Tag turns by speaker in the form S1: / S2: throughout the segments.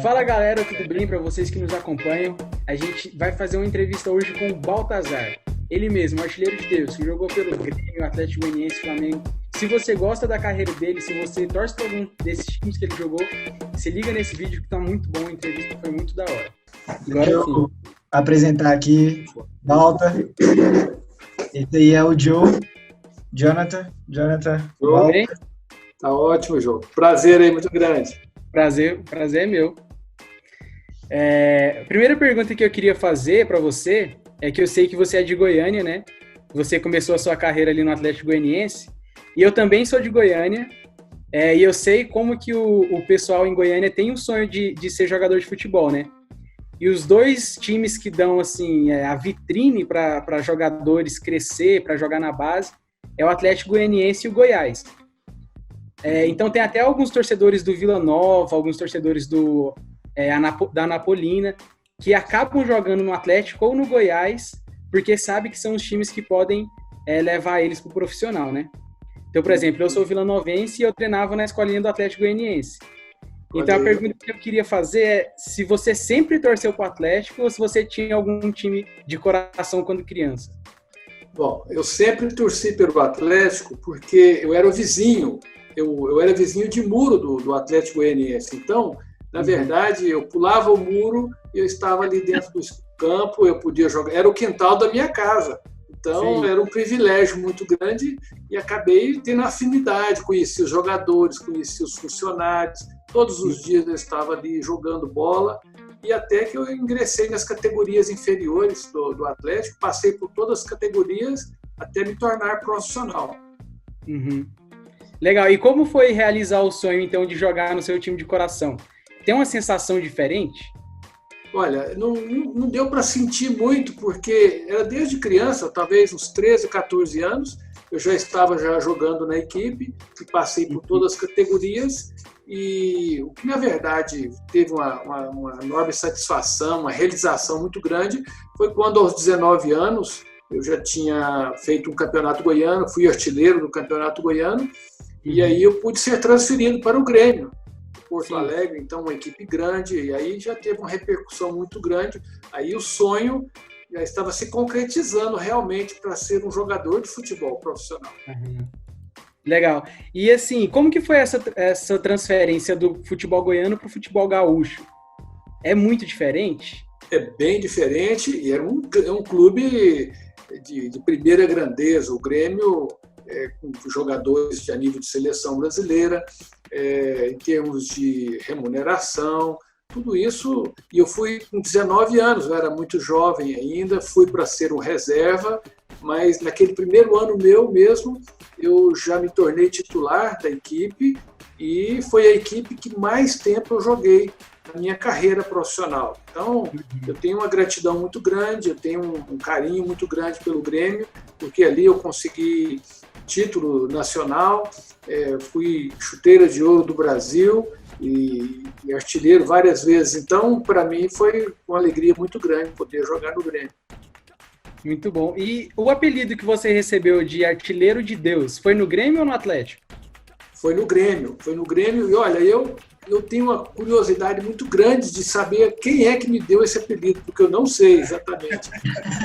S1: Fala galera, tudo bem? Para vocês que nos acompanham, a gente vai fazer uma entrevista hoje com o Baltazar, ele mesmo, o artilheiro de Deus, que jogou pelo Grêmio, Atlético Goianiense, Flamengo. Se você gosta da carreira dele, se você torce para algum desses times que ele jogou, se liga nesse vídeo que tá muito bom, a entrevista foi muito da hora.
S2: Agora eu apresentar aqui Balta. Esse aí é o Joe, Jonathan.
S3: Tudo bem? Tá ótimo, João. Prazer aí, muito grande.
S1: Prazer é meu. A primeira pergunta que eu queria fazer para você é que eu sei que você é de Goiânia, né? Você começou a sua carreira ali no Atlético Goianiense e eu também sou de Goiânia e eu sei como que o pessoal em Goiânia tem um sonho de ser jogador de futebol, né? E os dois times que dão assim a vitrine para jogadores crescer, para jogar na base, é o Atlético Goianiense e o Goiás. Então tem até alguns torcedores do Vila Nova, alguns torcedores da Anapolina, que acabam jogando no Atlético ou no Goiás, porque sabe que são os times que podem levar eles para o profissional, né? Então, por exemplo, eu sou vilanovense e eu treinava na escolinha do Atlético Goianiense. Então a pergunta que eu queria fazer é se você sempre torceu para o Atlético ou se você tinha algum time de coração quando criança.
S3: Bom, eu sempre torci pelo Atlético porque eu era o vizinho. Eu era vizinho de muro do Atlético Goianiense. Então, na verdade, eu pulava o muro e eu estava ali dentro do campo, eu podia jogar. Era o quintal da minha casa. Então, Sim. Era um privilégio muito grande e acabei tendo afinidade. Conheci os jogadores, conheci os funcionários. Todos os dias eu estava ali jogando bola e até que eu ingressei nas categorias inferiores do Atlético. Passei por todas as categorias até me tornar profissional.
S1: Uhum. Legal. E como foi realizar o sonho, então, de jogar no seu time de coração? Tem uma sensação diferente?
S3: Olha, não deu para sentir muito, porque era desde criança, talvez uns 13, 14 anos, eu já estava jogando na equipe e passei por todas as categorias e o que, na verdade, teve uma enorme satisfação, uma realização muito grande, foi quando, aos 19 anos, eu já tinha feito um campeonato goiano, fui artilheiro do campeonato goiano, e aí eu pude ser transferido para o Grêmio, Porto Alegre, então uma equipe grande, e aí já teve uma repercussão muito grande. Aí o sonho já estava se concretizando realmente para ser um jogador de futebol profissional.
S1: Uhum. Legal. E assim, como que foi essa transferência do futebol goiano para o futebol gaúcho? É muito diferente?
S3: É bem diferente, e era um clube de primeira grandeza. O Grêmio, com jogadores a nível de seleção brasileira, em termos de remuneração, tudo isso. E eu fui com 19 anos, eu era muito jovem ainda, fui para ser um reserva, mas naquele primeiro ano meu mesmo, eu já me tornei titular da equipe e foi a equipe que mais tempo eu joguei na minha carreira profissional. Então, eu tenho uma gratidão muito grande, eu tenho um carinho muito grande pelo Grêmio, porque ali eu consegui título nacional, fui chuteira de ouro do Brasil e artilheiro várias vezes. Então, para mim, foi uma alegria muito grande poder jogar no Grêmio.
S1: Muito bom. E o apelido que você recebeu de artilheiro de Deus, foi no Grêmio ou no Atlético?
S3: Foi no Grêmio. E olha, eu tenho uma curiosidade muito grande de saber quem é que me deu esse apelido, porque eu não sei exatamente.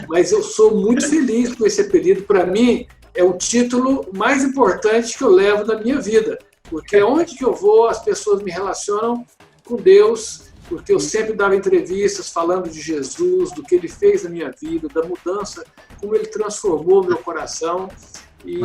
S3: Mas eu sou muito feliz com esse apelido. Para mim, é o título mais importante que eu levo na minha vida, porque onde que eu vou, as pessoas me relacionam com Deus, porque eu sempre dava entrevistas falando de Jesus, do que Ele fez na minha vida, da mudança, como Ele transformou meu coração. E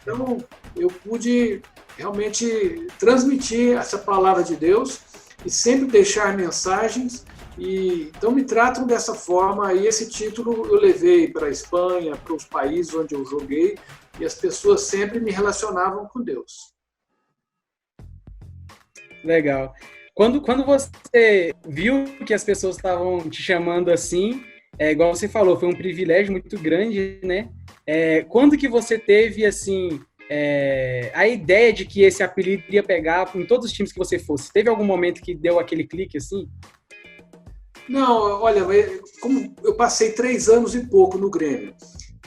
S3: então eu pude realmente transmitir essa palavra de Deus e sempre deixar mensagens. E então me tratam dessa forma, e esse título eu levei para a Espanha, para os países onde eu joguei, e as pessoas sempre me relacionavam com Deus.
S1: Legal. Quando você viu que as pessoas estavam te chamando assim, igual você falou, foi um privilégio muito grande, né? Quando que você teve, assim, a ideia de que esse apelido iria pegar em todos os times que você fosse? Teve algum momento que deu aquele clique, assim?
S3: Não, olha, como eu passei 3 anos e pouco no Grêmio,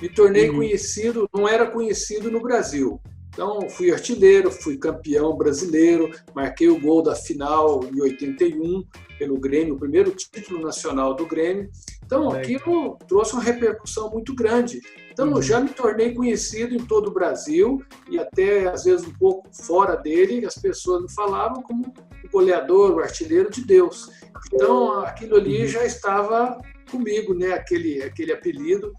S3: me tornei conhecido, não era conhecido no Brasil. Então, fui artilheiro, fui campeão brasileiro, marquei o gol da final em 81 pelo Grêmio, o primeiro título nacional do Grêmio. Então, aquilo trouxe uma repercussão muito grande. Então, eu já me tornei conhecido em todo o Brasil e até, às vezes, um pouco fora dele, as pessoas me falavam como o goleador, o artilheiro de Deus. Então, aquilo ali já estava comigo, né? Aquele apelido.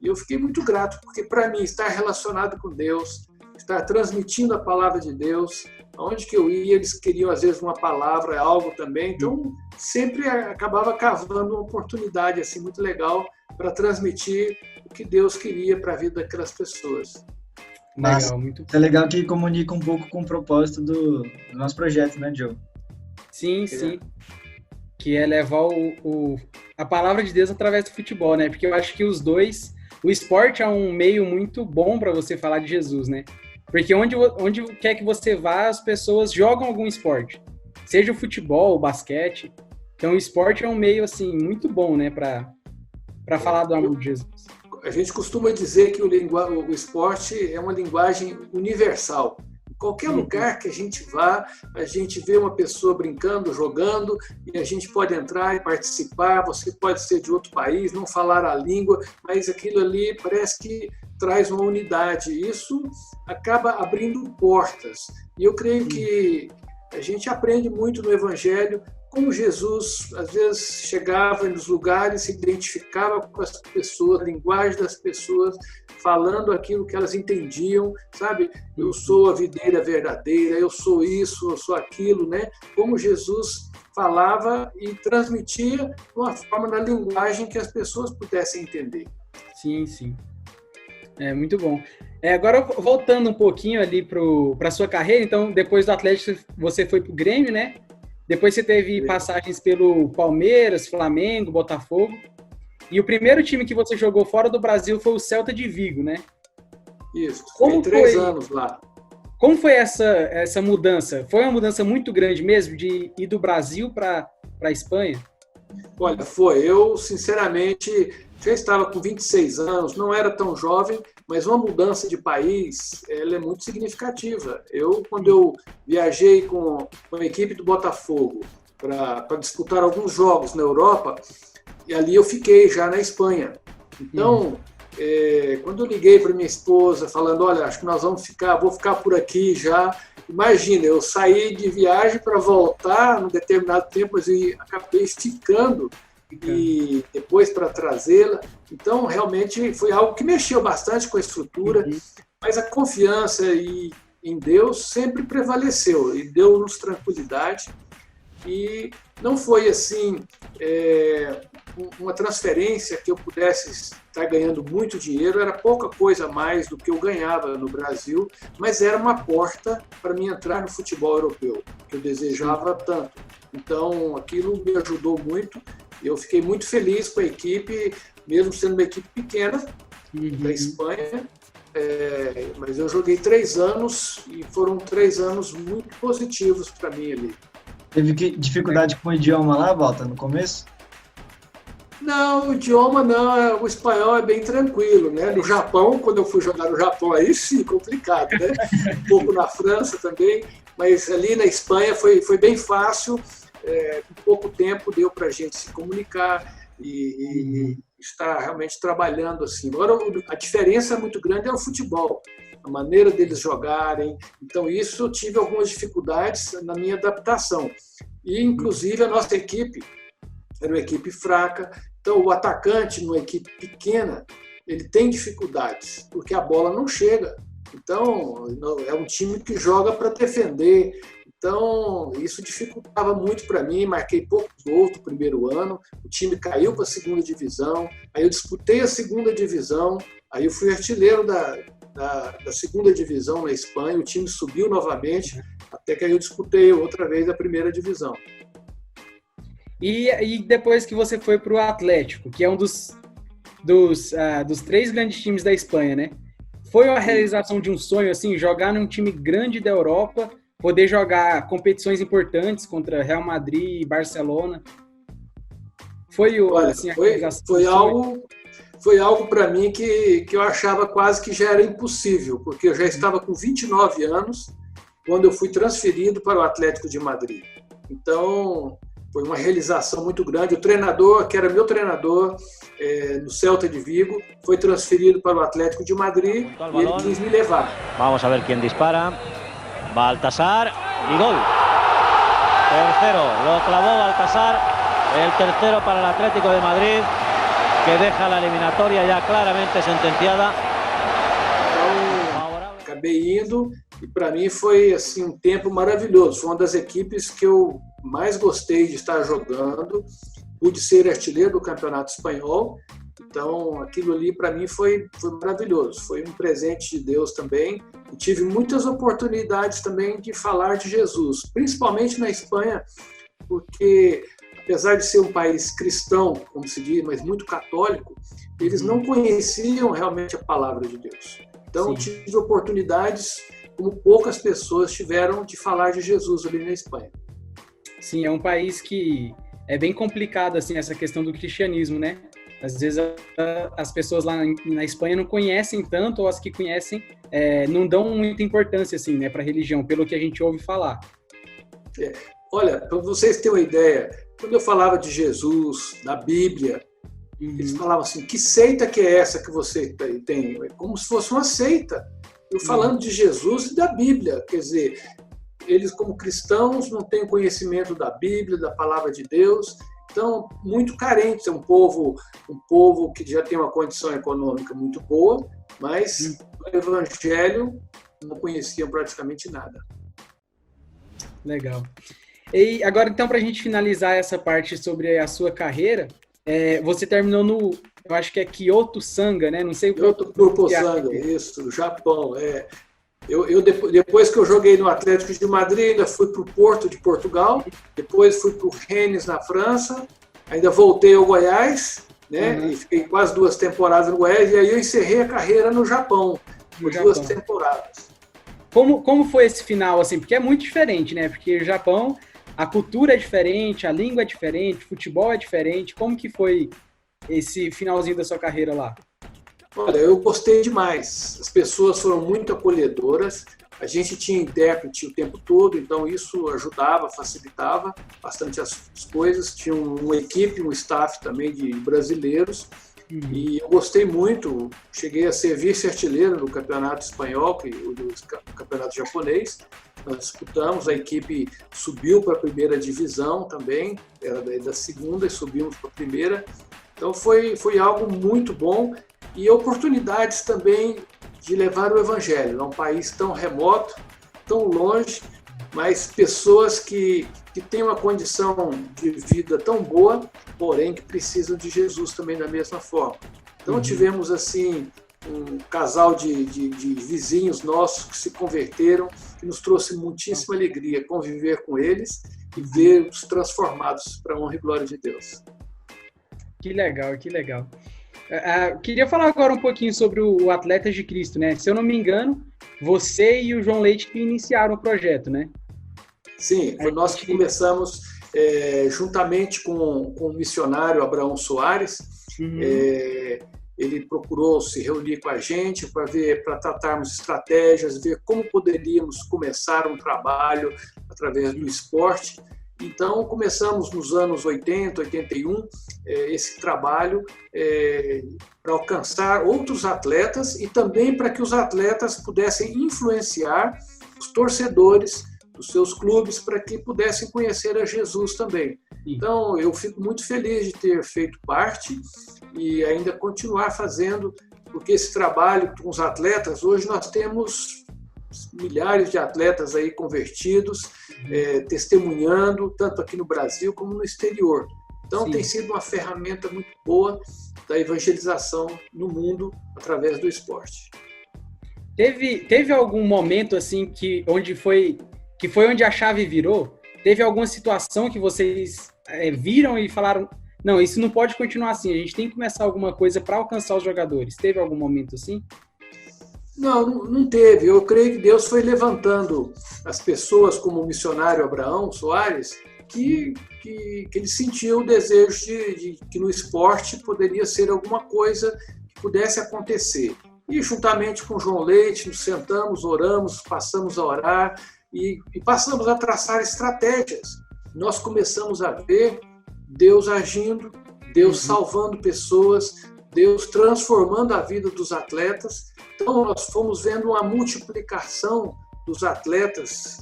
S3: E eu fiquei muito grato, porque, para mim, estar relacionado com Deus, estar transmitindo a palavra de Deus, aonde que eu ia, eles queriam, às vezes, uma palavra, algo também. Então, sempre acabava cavando uma oportunidade assim, muito legal para transmitir o que Deus queria para a vida daquelas pessoas.
S2: Legal, muito bom. É legal que comunica um pouco com o propósito do nosso projeto, né, Joe?
S1: Sim, sim. Que é levar a palavra de Deus através do futebol, né? Porque eu acho que os dois... O esporte é um meio muito bom para você falar de Jesus, né? Porque onde quer que você vá, as pessoas jogam algum esporte. Seja o futebol, o basquete. Então, o esporte é um meio, assim, muito bom, né? Para falar do amor de Jesus.
S3: A gente costuma dizer que o esporte é uma linguagem universal. Em qualquer lugar que a gente vá, a gente vê uma pessoa brincando, jogando, e a gente pode entrar e participar. Você pode ser de outro país, não falar a língua, mas aquilo ali parece que traz uma unidade. Isso acaba abrindo portas. E eu creio que a gente aprende muito no Evangelho como Jesus, às vezes, chegava nos lugares, se identificava com as pessoas, a linguagem das pessoas, falando aquilo que elas entendiam, sabe? Eu sou a videira verdadeira, eu sou isso, eu sou aquilo, né? Como Jesus falava e transmitia de uma forma na linguagem que as pessoas pudessem entender.
S1: Sim, sim. É muito bom. Agora, voltando um pouquinho ali para a sua carreira, então, depois do Atlético, você foi para o Grêmio, né? Depois você teve passagens pelo Palmeiras, Flamengo, Botafogo. E o primeiro time que você jogou fora do Brasil foi o Celta de Vigo, né?
S3: Isso, foi 3 anos lá.
S1: Como foi essa mudança? Foi uma mudança muito grande mesmo, de ir do Brasil para a Espanha?
S3: Olha, foi. Eu, sinceramente, já estava com 26 anos, não era tão jovem, mas uma mudança de país, ela é muito significativa. Quando eu viajei com a equipe do Botafogo para disputar alguns jogos na Europa, e ali eu fiquei já na Espanha. Então, quando eu liguei para minha esposa falando, olha, acho que vou ficar por aqui já. Imagina, eu saí de viagem para voltar num determinado tempo, mas eu acabei esticando e depois para trazê-la. Então, realmente, foi algo que mexeu bastante com a estrutura, mas a confiança em Deus sempre prevaleceu e deu-nos tranquilidade. E não foi assim uma transferência que eu pudesse estar ganhando muito dinheiro, era pouca coisa a mais do que eu ganhava no Brasil, mas era uma porta para mim entrar no futebol europeu, que eu desejava tanto. Então, aquilo me ajudou muito. Eu fiquei muito feliz com a equipe, mesmo sendo uma equipe pequena da Espanha, mas eu joguei 3 anos e foram 3 anos muito positivos para mim ali.
S2: Teve dificuldade com o idioma lá, Walter, no começo?
S3: Não, o idioma não, o espanhol é bem tranquilo, né? No Japão, quando eu fui jogar no Japão, aí sim, complicado, né? Um pouco na França também, mas ali na Espanha foi bem fácil, em pouco tempo deu para a gente se comunicar e estar realmente trabalhando assim. Agora, a diferença muito grande é o futebol, a maneira deles jogarem. Então, isso eu tive algumas dificuldades na minha adaptação. E, inclusive, a nossa equipe era uma equipe fraca. Então, o atacante, numa equipe pequena, ele tem dificuldades, porque a bola não chega. Então, é um time que joga para defender. Então, isso dificultava muito para mim. Marquei poucos gols no primeiro ano. O time caiu para a segunda divisão. Aí eu disputei a segunda divisão. Aí eu fui artilheiro da segunda divisão na Espanha. O time subiu novamente, até que aí eu disputei outra vez a primeira divisão.
S1: E depois que você foi para o Atlético, que é um dos 3 grandes times da Espanha, né? Foi a realização de um sonho, assim, jogar num time grande da Europa, poder jogar competições importantes contra Real Madrid e Barcelona? Foi
S3: algo foi algo para mim que eu achava quase que já era impossível, porque eu já estava com 29 anos quando eu fui transferido para o Atlético de Madrid. Então, foi uma realização muito grande. O treinador, que era meu treinador no Celta de Vigo, foi transferido para o Atlético de Madrid e ele quis me levar.
S4: Vamos a ver quién dispara. Baltasar y gol. Tercero, lo clavó Baltasar. El tercero para el Atlético de Madrid, que deja la eliminatoria ya claramente sentenciada.
S3: Então, acabei indo e para mim foi assim um tempo maravilhoso. Foi uma das equipes que eu mais gostei de estar jogando. Pude ser artilheiro do Campeonato Espanhol. Então, aquilo ali para mim foi maravilhoso. Foi um presente de Deus também. E tive muitas oportunidades também de falar de Jesus, principalmente na Espanha, porque apesar de ser um país cristão, como se diz, mas muito católico, eles não conheciam realmente a palavra de Deus. Então, tive oportunidades como poucas pessoas tiveram de falar de Jesus ali na Espanha.
S1: Sim, é um país que é bem complicado, assim, essa questão do cristianismo, né? Às vezes as pessoas lá na Espanha não conhecem tanto, ou as que conhecem não dão muita importância, assim, né, para a religião, pelo que a gente ouve falar.
S3: Olha, para vocês terem uma ideia, quando eu falava de Jesus, da Bíblia, eles falavam assim, que seita que é essa que você tem? É como se fosse uma seita. Eu falando de Jesus e da Bíblia, quer dizer, eles como cristãos não têm conhecimento da Bíblia, da palavra de Deus, então muito carentes, é um povo que já tem uma condição econômica muito boa, mas o Evangelho não conheciam praticamente nada.
S1: Legal. E agora, então, para a gente finalizar essa parte sobre a sua carreira, você terminou eu acho que é Kyoto Sanga, né? Não sei o que.
S3: Kyoto Sanga, isso, no Japão. Eu depois que eu joguei no Atlético de Madrid, ainda fui para o Porto de Portugal, depois fui para o Rennes, na França, ainda voltei ao Goiás, né? E fiquei quase 2 temporadas no Goiás, e aí eu encerrei a carreira no Japão, por 2 temporadas.
S1: Como foi esse final, assim? Porque é muito diferente, né? Porque o Japão, a cultura é diferente, a língua é diferente, o futebol é diferente. Como que foi esse finalzinho da sua carreira lá?
S3: Olha, eu gostei demais. As pessoas foram muito acolhedoras. A gente tinha intérprete o tempo todo, então isso ajudava, facilitava bastante as coisas. Tinha uma equipe, um staff também de brasileiros. E eu gostei muito. Cheguei a ser vice-artilheiro do Campeonato Espanhol, do Campeonato Japonês. Nós disputamos, a equipe subiu para a primeira divisão também, era da segunda e subimos para a primeira. Então foi algo muito bom e oportunidades também de levar o Evangelho. É um país tão remoto, tão longe, mas pessoas que têm uma condição de vida tão boa, porém que precisam de Jesus também da mesma forma. Então tivemos assim um casal de vizinhos nossos que se converteram, que nos trouxe muitíssima alegria conviver com eles e ver-os transformados para a honra e glória de Deus.
S1: Que legal, que legal. Queria falar agora um pouquinho sobre o Atletas de Cristo, né? Se eu não me engano, você e o João Leite que iniciaram o projeto, né?
S3: Sim, foi nós que começamos juntamente com o missionário Abraão Soares. Ele procurou se reunir com a gente para tratarmos estratégias, ver como poderíamos começar um trabalho através do esporte. Então, começamos nos anos 80, 81, esse trabalho para alcançar outros atletas e também para que os atletas pudessem influenciar os torcedores dos seus clubes para que pudessem conhecer a Jesus também. Então, eu fico muito feliz de ter feito parte e ainda continuar fazendo, porque esse trabalho com os atletas, hoje nós temos milhares de atletas aí convertidos, testemunhando, tanto aqui no Brasil como no exterior. Então, tem sido uma ferramenta muito boa da evangelização no mundo através do esporte.
S1: Teve algum momento assim que foi onde a chave virou? Teve alguma situação que vocês viram e falaram, não, isso não pode continuar assim, a gente tem que começar alguma coisa para alcançar os jogadores? Teve algum momento assim?
S3: Não teve. Eu creio que Deus foi levantando as pessoas como o missionário Abraão Soares que ele sentiu o desejo de que no esporte poderia ser alguma coisa que pudesse acontecer. E juntamente com o João Leite, nos sentamos, oramos, passamos a orar e passamos a traçar estratégias. Nós começamos a ver Deus agindo, Deus salvando pessoas, Deus transformando a vida dos atletas. Então, nós fomos vendo uma multiplicação dos atletas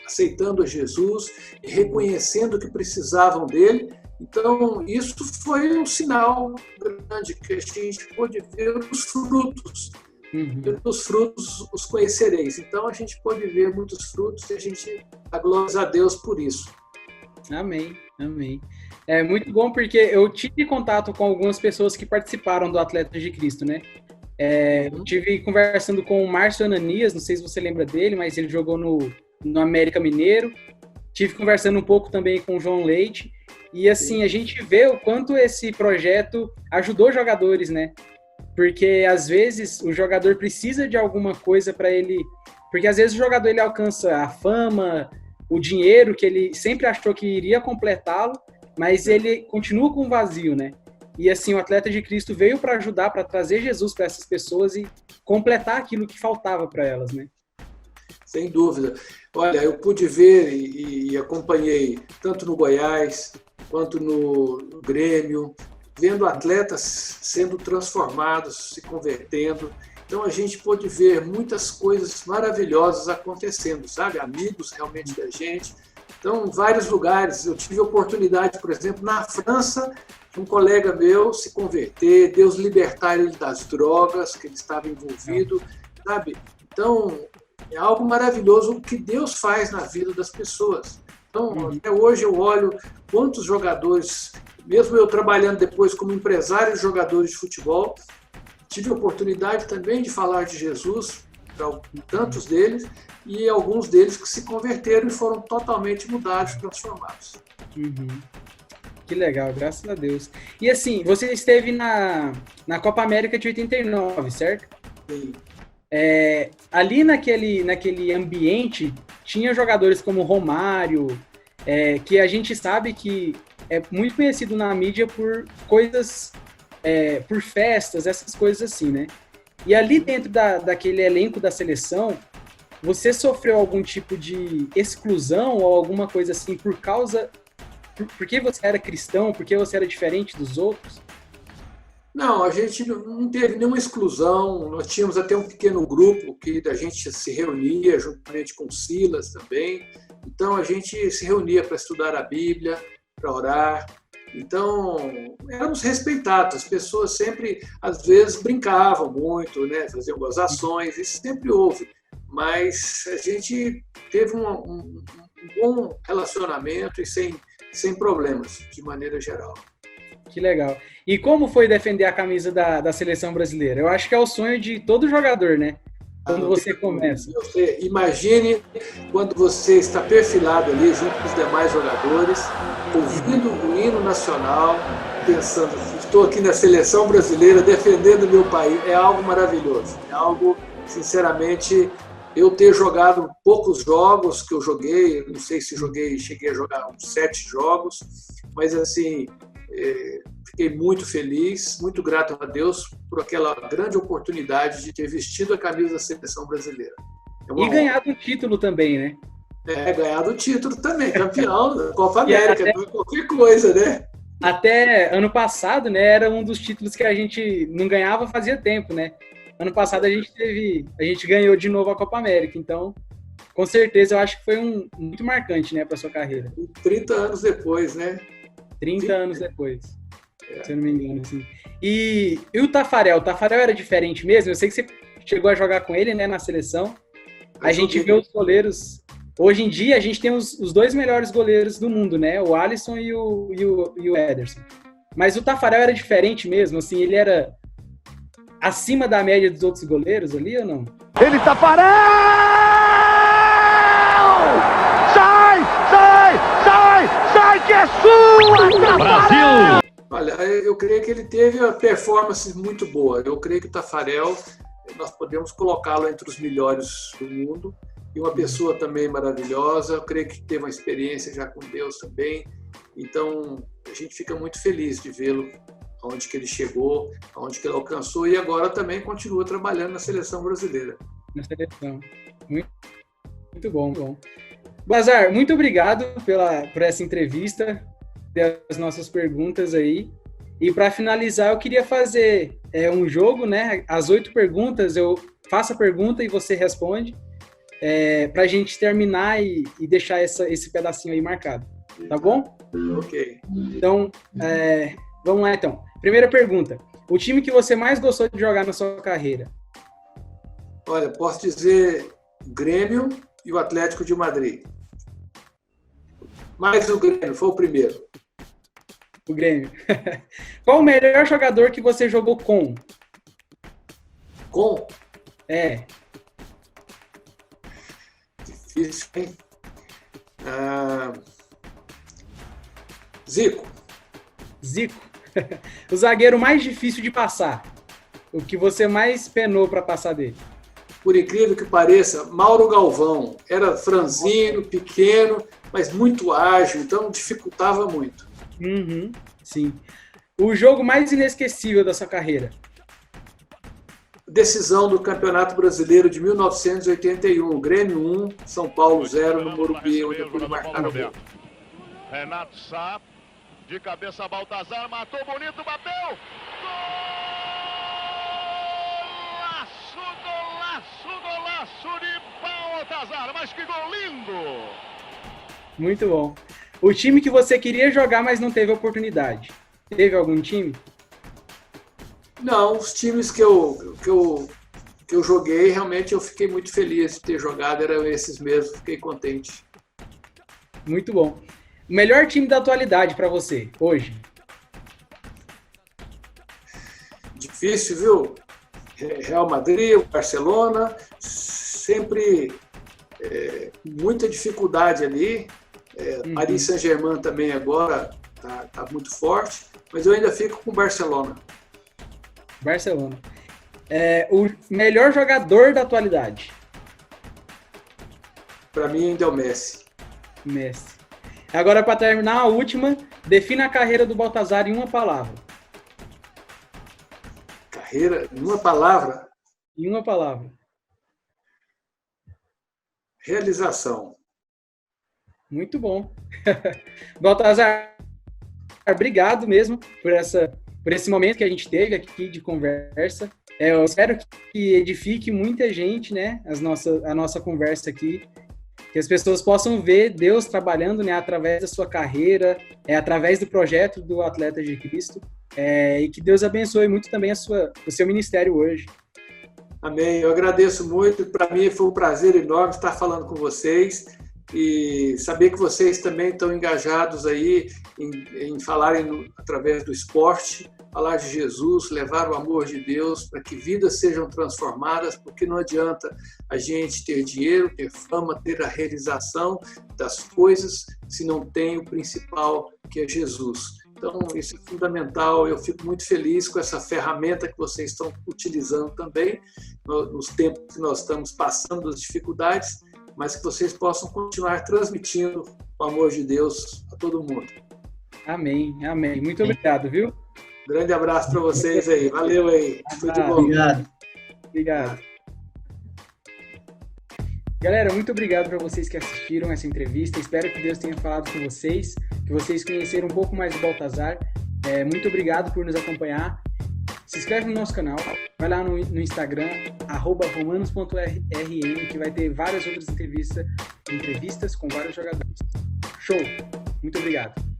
S3: aceitando a Jesus e reconhecendo que precisavam dele. Então, isso foi um sinal grande que a gente pôde ver os frutos. Pelos frutos os conhecereis. Então, a gente pôde ver muitos frutos e a gente dá glórias a Deus por isso.
S1: Amém, amém. É muito bom porque eu tive contato com algumas pessoas que participaram do Atletas de Cristo, né? Eu tive conversando com o Márcio Ananias, não sei se você lembra dele, mas ele jogou no América Mineiro. Tive conversando um pouco também com o João Leite. E assim, a gente vê o quanto esse projeto ajudou jogadores, né? Porque às vezes o jogador precisa de alguma coisa para ele... Porque às vezes o jogador ele alcança a fama, o dinheiro que ele sempre achou que iria completá-lo, mas ele continua com um vazio, né? E assim, o Atleta de Cristo veio para ajudar, para trazer Jesus para essas pessoas e completar aquilo que faltava para elas, né?
S3: Sem dúvida. Olha, eu pude ver e acompanhei tanto no Goiás quanto no Grêmio, vendo atletas sendo transformados, se convertendo. Então a gente pôde ver muitas coisas maravilhosas acontecendo, sabe? Amigos realmente da gente. Então, em vários lugares, eu tive a oportunidade, por exemplo, na França, de um colega meu se converter, Deus libertar ele das drogas que ele estava envolvido, sabe? Então, é algo maravilhoso o que Deus faz na vida das pessoas. Então, até hoje eu olho quantos jogadores, mesmo eu trabalhando depois como empresário de jogadores de futebol, tive a oportunidade também de falar de Jesus para tantos deles, e alguns deles que se converteram e foram totalmente mudados, transformados.
S1: Que legal, graças a Deus. E assim, você esteve na Copa América de 89, certo?
S3: Sim.
S1: Ali naquele ambiente, tinha jogadores como Romário, que a gente sabe que é muito conhecido na mídia por coisas, por festas, essas coisas assim, né? E ali dentro daquele elenco da seleção, você sofreu algum tipo de exclusão ou alguma coisa assim porque você era cristão, porque você era diferente dos outros?
S3: Não, a gente não teve nenhuma exclusão. Nós tínhamos até um pequeno grupo que a gente se reunia juntamente com Silas também. Então a gente se reunia para estudar a Bíblia, para orar. Então éramos respeitados. As pessoas sempre, às vezes, brincavam muito, né? Faziam gozações, isso sempre houve. Mas a gente teve um bom relacionamento e sem problemas, de maneira geral.
S1: Que legal. E como foi defender a camisa da seleção brasileira? Eu acho que é o sonho de todo jogador, né? Quando você começa.
S3: Você imagine quando você está perfilado ali junto com os demais jogadores, ouvindo o hino nacional, pensando, estou aqui na seleção brasileira defendendo o meu país. É algo maravilhoso. É algo, sinceramente, eu ter jogado poucos jogos que eu joguei, não sei se cheguei a jogar uns 7 jogos, mas assim, fiquei muito feliz, muito grato a Deus por aquela grande oportunidade de ter vestido a camisa da seleção brasileira.
S1: E ganhado o título também, né?
S3: Ganhado o título também, campeão da Copa América, não é qualquer coisa, né?
S1: Até ano passado, né, era um dos títulos que a gente não ganhava fazia tempo, né? Ano passado a gente ganhou de novo a Copa América, então, com certeza, eu acho que foi muito marcante, né, para sua carreira.
S3: 30 anos depois, né?
S1: 30 anos depois, se eu não me engano, assim. E o Taffarel? O Taffarel era diferente mesmo? Eu sei que você chegou a jogar com ele, né, na seleção. A gente vê os goleiros... Hoje em dia, a gente tem os 2 melhores goleiros do mundo, né? O Alisson e o Ederson. Mas o Taffarel era diferente mesmo? Assim, ele era acima da média dos outros goleiros ali ou não?
S5: Ele, Taffarel! Sai, que é sua! Brasil!
S3: Olha, eu creio que ele teve uma performance muito boa. Eu creio que o Taffarel, nós podemos colocá-lo entre os melhores do mundo. e uma pessoa também maravilhosa. Eu creio que teve uma experiência já com Deus também. Então, a gente fica muito feliz de vê-lo, aonde que ele chegou, aonde que ele alcançou, e agora também continua trabalhando na seleção brasileira.
S1: Na seleção. Muito bom, muito bom. Baltazar, muito obrigado por essa entrevista, as nossas perguntas aí. E para finalizar, eu queria fazer um jogo, né? As 8 perguntas, eu faço a pergunta e você responde, para a gente terminar e deixar esse pedacinho aí marcado. Tá bom?
S3: Ok.
S1: Então, vamos lá então. Primeira pergunta. O time que você mais gostou de jogar na sua carreira?
S3: Olha, posso dizer o Grêmio e o Atlético de Madrid. Mas o Grêmio foi o primeiro.
S1: O Grêmio. Qual o melhor jogador que você jogou com?
S3: Com? Difícil, hein? Zico.
S1: Zico. O zagueiro mais difícil de passar. O que você mais penou para passar dele?
S3: Por incrível que pareça, Mauro Galvão. Era franzino, pequeno, mas muito ágil, então dificultava muito.
S1: Uhum, sim. O jogo mais inesquecível da sua carreira?
S3: Decisão do Campeonato Brasileiro de 1981. Grêmio 1, São Paulo 0, no Morumbi, onde eu pude marcar o gol.
S5: Renato Sá, de cabeça, Baltazar, matou bonito, bateu! Golaço de Baltazar, mas que gol lindo!
S1: Muito bom. O time que você queria jogar, mas não teve oportunidade. Teve algum time?
S3: Não, os times que eu joguei, realmente eu fiquei muito feliz de ter jogado, eram esses mesmos, fiquei contente.
S1: Muito bom. O melhor time da atualidade para você, hoje?
S3: Difícil, viu? Real Madrid, o Barcelona, sempre muita dificuldade ali. Paris Saint-Germain também agora tá muito forte, mas eu ainda fico com o Barcelona.
S1: Barcelona. O melhor jogador da atualidade?
S3: Para mim ainda é o Messi.
S1: Messi. Agora, para terminar, a última. Defina a carreira do Baltazar em uma palavra.
S3: Carreira, em uma palavra?
S1: Em uma palavra.
S3: Realização.
S1: Muito bom. Baltazar, obrigado mesmo por esse momento que a gente teve aqui de conversa. Eu espero que edifique muita gente, né, a nossa conversa aqui, que as pessoas possam ver Deus trabalhando, né, através da sua carreira, através do projeto do Atletas de Cristo, e que Deus abençoe muito também o seu ministério hoje.
S3: Amém. Eu agradeço muito. Para mim foi um prazer enorme estar falando com vocês e saber que vocês também estão engajados aí em falarem através do esporte, falar de Jesus, levar o amor de Deus para que vidas sejam transformadas, porque não adianta a gente ter dinheiro, ter fama, ter a realização das coisas se não tem o principal, que é Jesus. Então, isso é fundamental. Eu fico muito feliz com essa ferramenta que vocês estão utilizando também, nos tempos que nós estamos passando as dificuldades, mas que vocês possam continuar transmitindo o amor de Deus a todo mundo.
S1: Amém, amém. Muito obrigado, viu?
S3: Grande abraço para vocês aí. Valeu aí. Tudo de bom.
S1: Obrigado. Galera, muito obrigado para vocês que assistiram essa entrevista. Espero que Deus tenha falado com vocês, que vocês conheceram um pouco mais do Baltazar. Muito obrigado por nos acompanhar. Se inscreve no nosso canal, vai lá no Instagram, @romanos.rm, que vai ter várias outras entrevistas com vários jogadores. Show! Muito obrigado.